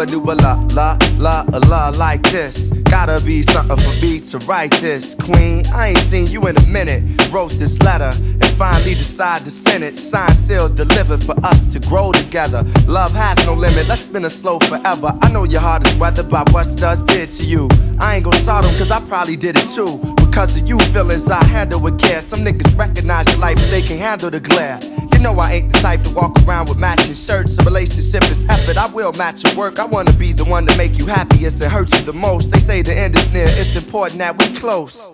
do a la like this. Gotta be something for me to write this. Queen, I ain't seen you in a minute. Wrote this letter and finally decided to send it. Signed, sealed, delivered for us to grow together. Love has no limit, let's spin it slow forever. I know your heart is weathered by what Studs did to you. I ain't gon' sort them cause I probably did it too. Because of you feelings I handle with care. Some niggas recognize your light but they can't handle the glare. You know I ain't the type to walk around with matching shirts. A relationship is effort, I will match your work. I wanna be the one to make you happiest and hurt you the most. They say the end is near, it's important that we close.